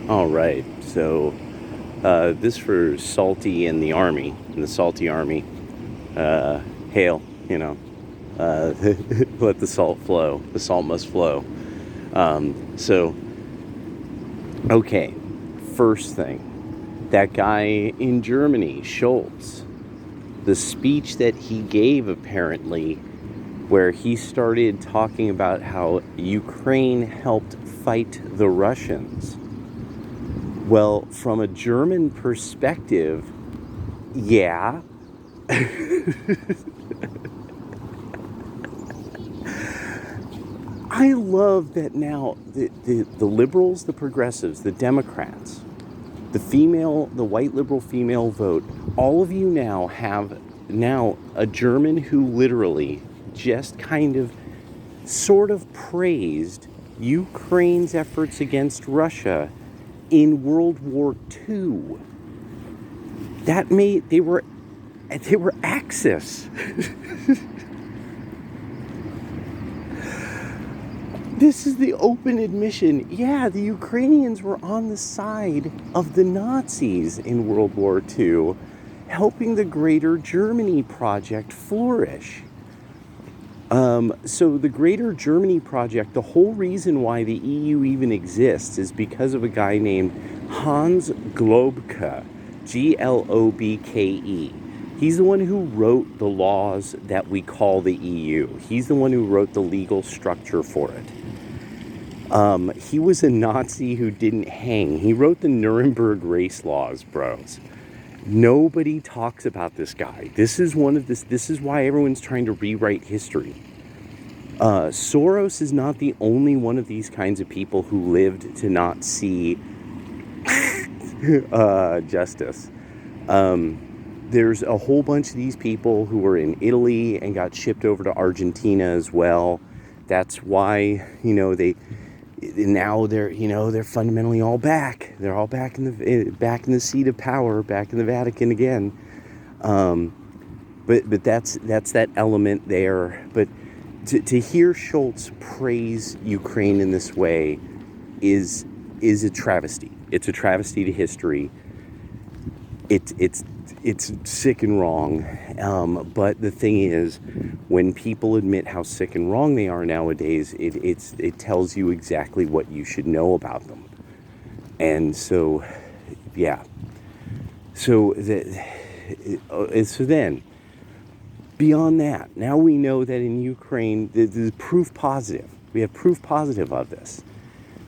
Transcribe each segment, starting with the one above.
All right. So this for Salty and the Army, and the Salty Army. Uh, Hail, you know, uh, let the salt flow. The salt must flow. So, okay. First thing, that guy in Germany, Schultz, the speech that he gave apparently, where he started talking about how Ukraine helped fight the Russians. Well, from a German perspective, yeah. I love that now the liberals, the progressives, the Democrats, the white liberal female vote, all of you now have now a German who literally just kind of sort of praised Ukraine's efforts against Russia in World War II. That made they were Axis. This is the open admission. Yeah, the Ukrainians were on the side of the Nazis in World War II, helping the Greater Germany project flourish. So the Greater Germany project, the whole reason why the EU even exists is because of a guy named Hans Globke, Globke. He's the one who wrote the laws that we call the EU. He's the one who wrote the legal structure for it. He was a Nazi who didn't hang. He wrote the Nuremberg race laws, bros. Nobody talks about this guy. This is why everyone's trying to rewrite history. Soros is not the only one of these kinds of people who lived to not see justice. There's a whole bunch of these people who were in Italy and got shipped over to Argentina as well. That's why, now they're fundamentally all back. They're all back in the seat of power, back in the Vatican again. But that's that element there. But to hear Schultz praise Ukraine in this way is a travesty. It's a travesty to history. It's sick and wrong. But the thing is, when people admit how sick and wrong they are nowadays, it tells you exactly what you should know about them. And so, yeah. So then, beyond that, now we know that in Ukraine, there's proof positive. We have proof positive of this.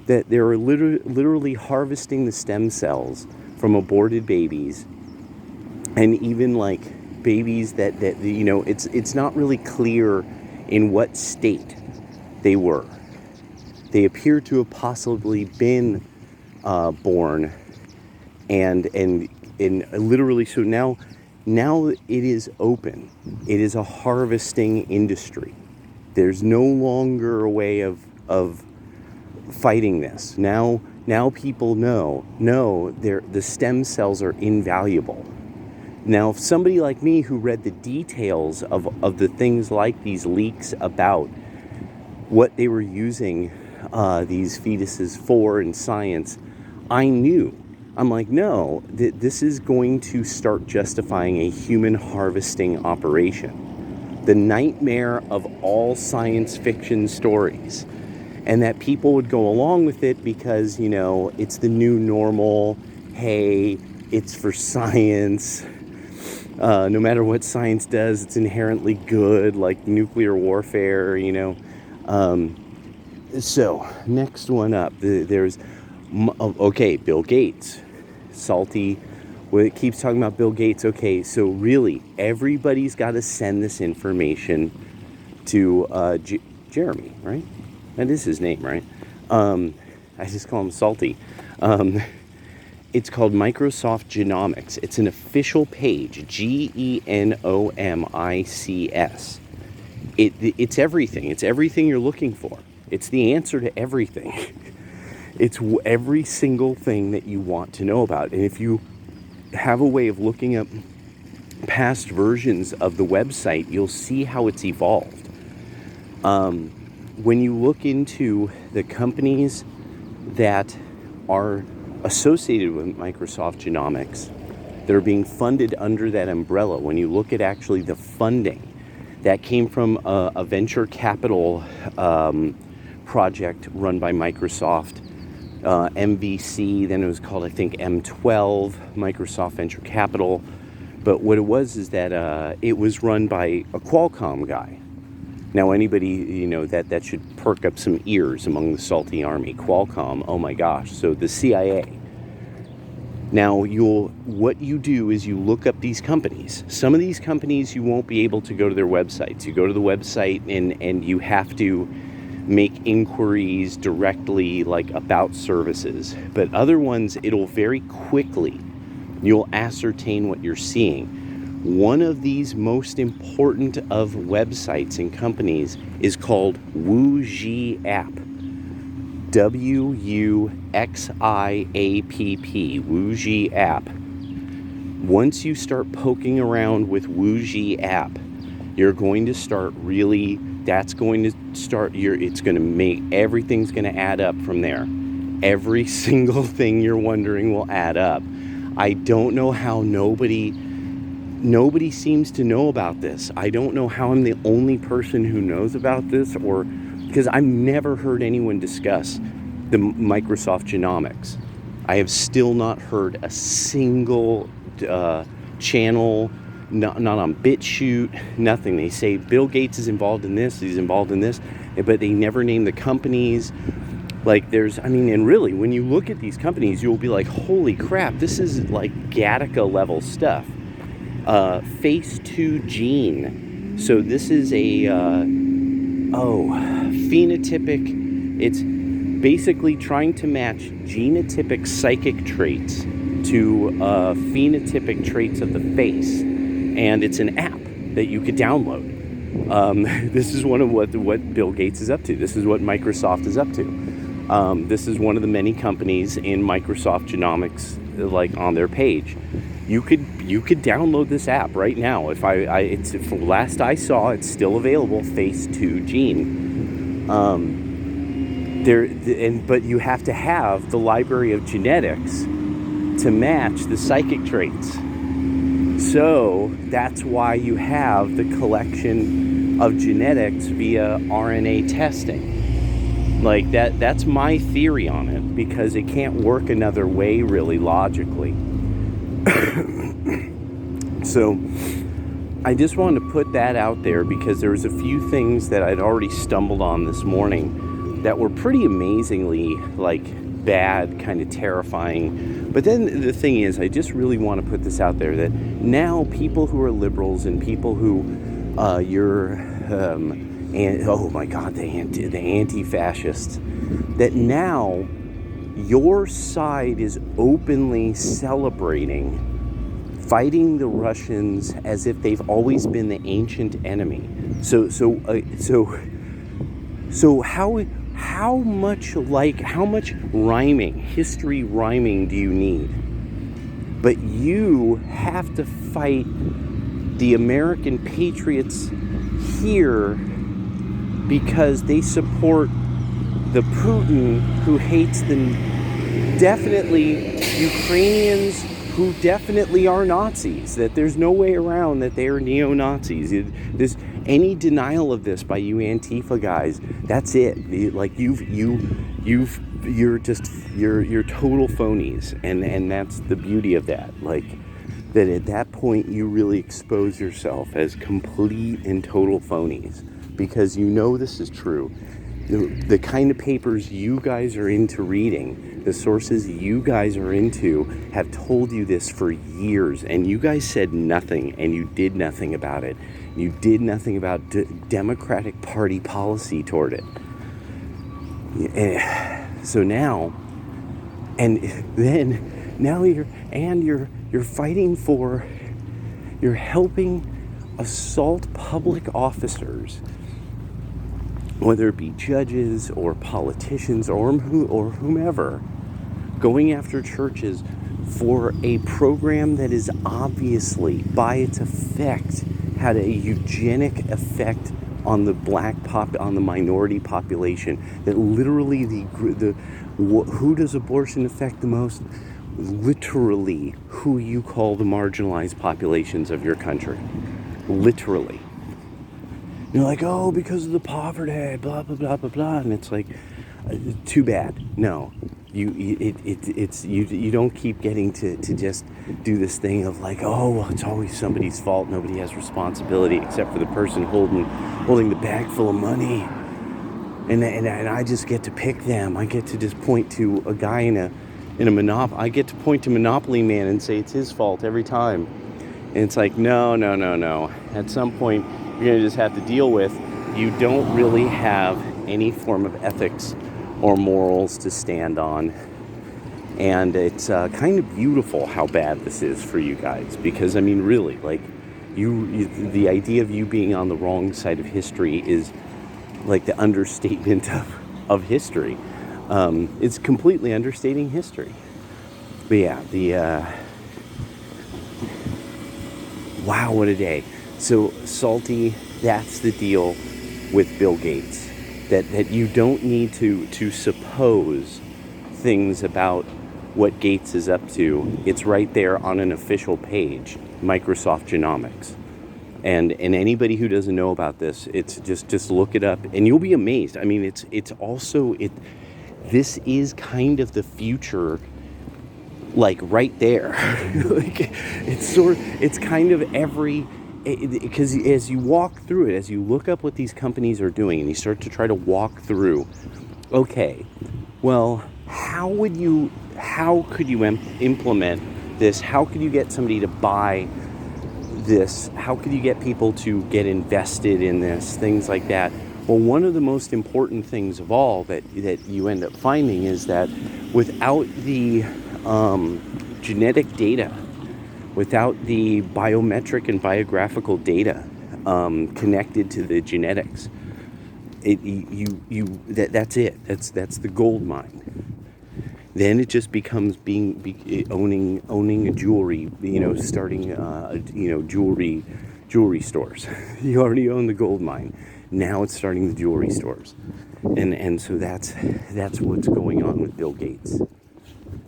That they're literally harvesting the stem cells from aborted babies, and even like babies that it's not really clear in what state they were. They appear to have possibly been born, and literally, so now it is open. It is a harvesting industry. There's no longer a way of fighting this. Now people know the stem cells are invaluable. Now, if somebody like me who read the details of the things like these leaks about what they were using these fetuses for in science, I knew. I'm like, no, this is going to start justifying a human harvesting operation. The nightmare of all science fiction stories. And that people would go along with it because, it's the new normal. Hey, it's for science. No matter what science does, it's inherently good, like nuclear warfare, So, next one up, there's, Bill Gates. Salty, well, it keeps talking about Bill Gates. Okay, so really, everybody's got to send this information to Jeremy, right? That is his name, right? I just call him Salty. It's called Microsoft Genomics. It's an official page, Genomics. It's everything. It's everything you're looking for. It's the answer to everything. It's every single thing that you want to know about. And if you have a way of looking up past versions of the website, you'll see how it's evolved. When you look into the companies that are associated with Microsoft Genomics that are being funded under that umbrella. When you look at actually the funding, that came from a venture capital project run by Microsoft, MVC, then it was called, I think, M12, Microsoft Venture Capital. But what it was is that it was run by a Qualcomm guy. Now, anybody, that should perk up some ears among the salty army. Qualcomm, oh my gosh. So the CIA. Now, what you do is you look up these companies. Some of these companies, you won't be able to go to their websites. You go to the website and you have to make inquiries directly, like about services. But other ones, it'll very quickly, you'll ascertain what you're seeing. One of these most important of websites and companies is called Wuxi App. WUXIAPP, Wuxi App. Once you start poking around with Wuxi App, you're going to start really, it's going to make, everything's going to add up from there. Every single thing you're wondering will add up. I don't know how nobody seems to know about this. I don't know how I'm the only person who knows about this, or because I've never heard anyone discuss the Microsoft Genomics. I have still not heard a single channel, not on BitChute, nothing. They say Bill Gates is involved in this, he's involved in this, but they never name the companies. Like and really, when you look at these companies, you'll be like, holy crap, this is like Gattaca level stuff. Phase 2 gene. So this is a phenotypic. It's basically trying to match genotypic psychic traits to phenotypic traits of the face, and it's an app that you could download. This is one of what Bill Gates is up to. This is what Microsoft is up to. This is one of the many companies in Microsoft Genomics, like on their page. You could download this app right now. If last I saw, it's still available. Phase 2 gene. But you have to have the library of genetics to match the psychic traits. So that's why you have the collection of genetics via RNA testing. Like that's my theory on it, because it can't work another way really logically. So I just wanted to put that out there, because there was a few things that I'd already stumbled on this morning that were pretty amazingly bad, kind of terrifying. But then the thing is, I just really want to put this out there, that now people who are liberals and people who oh my God, the anti-fascists, that now your side is openly celebrating fighting the Russians as if they've always been the ancient enemy. So how much history rhyming do you need? But you have to fight the American patriots here because they support the Putin who hates definitely Ukrainians who definitely are Nazis, that there's no way around that they are neo-Nazis. Any denial of this by you Antifa guys, that's it. You're total phonies, and that's the beauty of that. That at that point you really expose yourself as complete and total phonies, because this is true. The kind of papers you guys are into reading, the sources you guys are into, have told you this for years, and you guys said nothing, and you did nothing about it. You did nothing about Democratic Party policy toward it. So now, you're fighting for, you're helping assault public officers, whether it be judges or politicians or whomever, going after churches for a program that is obviously, by its effect, had a eugenic effect on the on the minority population. That literally Who does abortion affect the most? Literally, who you call the marginalized populations of your country. Literally. You're like, oh, because of the poverty, blah blah blah blah blah, and it's like, too bad. No, you don't keep getting to just do this thing of like, oh, well, it's always somebody's fault. Nobody has responsibility except for the person holding the bag full of money, and I just get to pick them. I get to just point to a guy in a monopoly. I get to point to Monopoly Man and say it's his fault every time. And it's like, no, no, no, no. At some point, you're going to just have to deal with you don't really have any form of ethics or morals to stand on. And it's kind of beautiful how bad this is for you guys. Because, I mean, really, like, the idea of you being on the wrong side of history is like the understatement of history. It's completely understating history. But yeah, wow, what a day. So, Salty, that's the deal with Bill Gates. That you don't need to suppose things about what Gates is up to. It's right there on an official page, Microsoft Genomics. And anybody who doesn't know about this, it's just look it up and you'll be amazed. I mean, it's also this is kind of the future, like right there. Like it's kind of because as you walk through it, as you look up what these companies are doing and you start to try to walk through, okay, well, how could you implement this? How could you get somebody to buy this? How could you get people to get invested in this? Things like that. Well, one of the most important things of all that you end up finding is that without the genetic data, without the biometric and biographical data connected to the genetics, that's it. That's the gold mine. Then it just becomes owning a jewelry, starting jewelry stores. You already own the gold mine. Now it's starting the jewelry stores, and so that's what's going on with Bill Gates.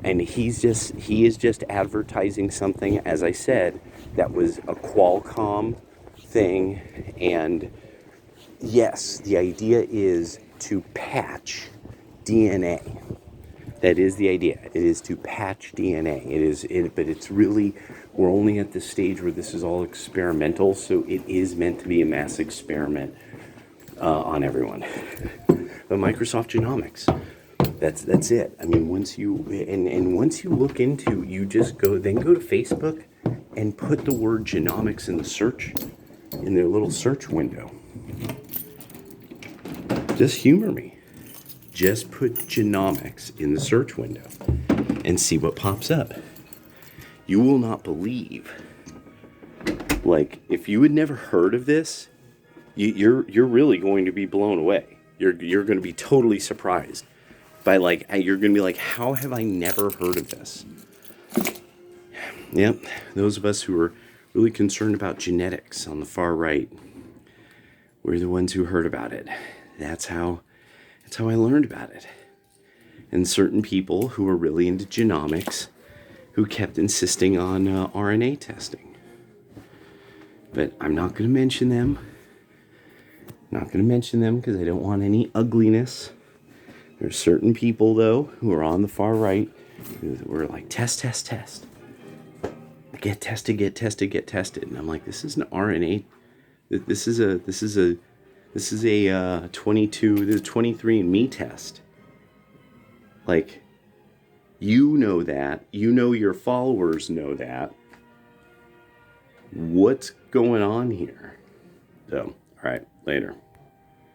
And he is just advertising something, as I said, that was a Qualcomm thing. And yes, the idea is to patch DNA. That is the idea. It is to patch DNA. But it's really, we're only at this stage where this is all experimental. So it is meant to be a mass experiment on everyone. But Microsoft Genomics. That's it. I mean, once you look into, you just go to Facebook and put the word genomics in their little search window. Just humor me. Just put genomics in the search window and see what pops up. You will not believe. Like, if you had never heard of this, you're really going to be blown away. You're going to be totally surprised. You're going to be like, how have I never heard of this? Yep, those of us who are really concerned about genetics on the far right, we're the ones who heard about it. That's how I learned about it. And certain people who were really into genomics, who kept insisting on RNA testing. But I'm not going to mention them. Because I don't want any ugliness. There's certain people, though, who are on the far right who were like, test. Get tested. And I'm like, this is an RNA. This is a 23andMe test. Like, you know that. You know your followers know that. What's going on here? So, all right, later.